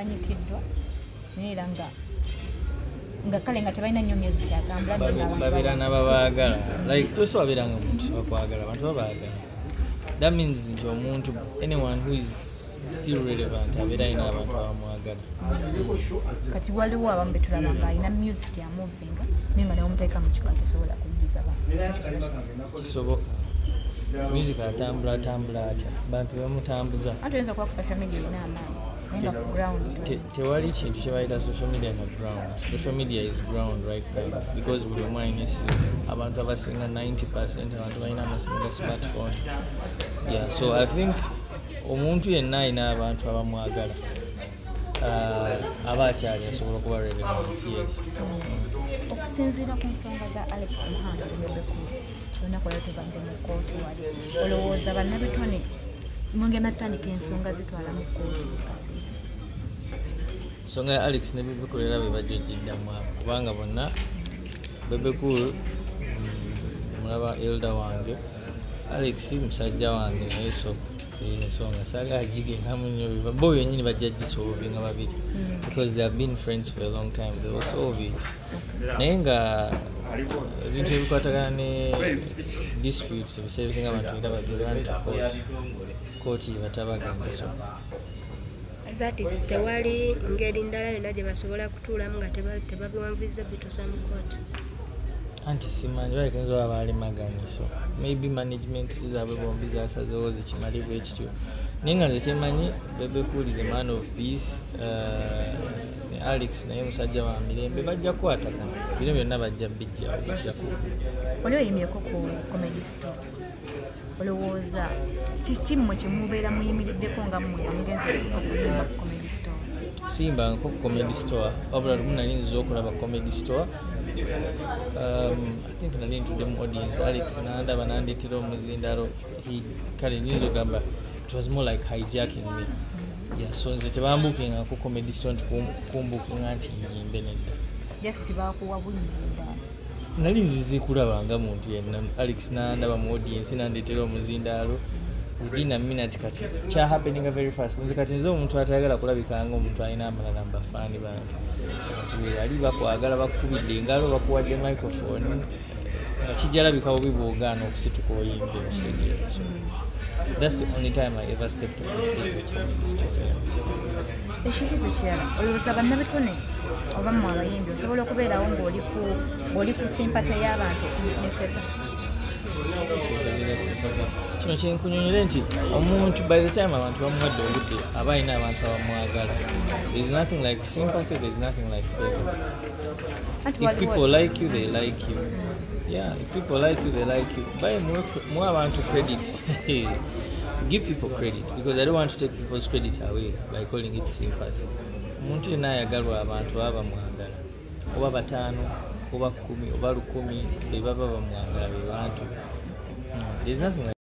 bamanyikiddwa naye nga kale nga tebalina nnyo music atambula babeera n'ababaagala like tosobola beera nga omuntu bakwagala abantu babaagala. That means nti omuntu anyone who is still relevant abeera alina abantu abamwagala. Kati waliwo abamu betulaba nga alina music ya moving naye nga newomuteeka mu kika tesobola kuyiriza bantu. Kisoboka music atambula atya bantu bebamutambuza anti oyinza kuba ku social media erina amaanyi naye nga ku ground tewali kintu kyebayita social media na ground. Social media is ground right now because buli omu alina essimu. Abantu abasinga 90% abantu balina amasimu ga smartphone. Yeah, so I think omuntu yenna alina abantu abamwagala aba akyali asobola okuba relevant. Yes. Okusinziira ku nsonga za Alex Muhangi Bebe olunaku olwo tubadde mu kkooti wali olowooza bannabitone mugenda tutandika ensonga zitwala mu kkooti kaseera? Ensonga ya Alex ne Bebe era be bajejjiddamu abo kubanga bonna Bebe mulaba elder wange, Alex musajja wange naye so ensonga saali agigengamu nnyo bo yennyini bajja gisolvinga babiri because they have been friends for a long time. They will solve it. Naye nga ebintu ebikwatagana ne disputes ebiseera ebisinga abantu era bagirwana to kooti yebatabagamba. So that is tewali ngeri ndala yonna gye basobola kutuulamu nga tebabiwanvuriza bituusa mu kooti. Anti simanyi balekenza oba baalemaganye, so maybe management zaabwe bombi zasazeewo zikimalibwa ekityo naye nga nze kyemanyi Bebe Cool is a man of peace ne Alex naye musajja wa mirembe bajja kukwatagana bino byonna bajja bijjako. Oli oyimyeko ku comedy store olowooza kiki mmwe kye mubeera muyimiriddeko nga mmwe nga mugenzi okuyimba ku comedy store? Siyimbangako ku comedy store wabula lumu nali nziza okulaba comedy store. I think nali ntudde mu audience Alex nandaba nandeetera omuzindalo kale nyinza ogamba it was more like hijacking me. Yeah, so nze tebambukinga ku comedy store nti kumbukinga nti nyimbe nedda just bakuwa bunyizindalo nali nzize kulaba nga muntu yenna. Alex nandaba mu audience nandeetera omuzindalo within a minute kati kya happening very fast. Nze kati nze omuntu atayagala kulabikanga omuntu alina amalala mbafaani bantu ali bakwagala bakubidde engalo bakuwadde microphone nga kijalabika bubi bwogaana okusituka oyimbe omusegeera. So that's the only time I ever stepped on the stage with this story. Ekibuzo kirala olowooza bannabitone oba mmwe abayimbi osobola okubeerawo ng'oli ku sympathy y'abantu ne feva? Kino kyenkunyonyere nti omuntu by the time abantu bamuwadde obudde aba alina abantu abamwagala. There is nothing like sympathy, there is nothing like favor. If people like you, they like you. Yeah, if people like you, they like you. Buy more abantu credit. Give people credit because I don't want to take people's credit away by calling it sympathy. Omuntu yenna ayagalwa abantu baba bamwagala oba bataano oba 10 oba 100 be baba bamwagala be bantu. There's nothing like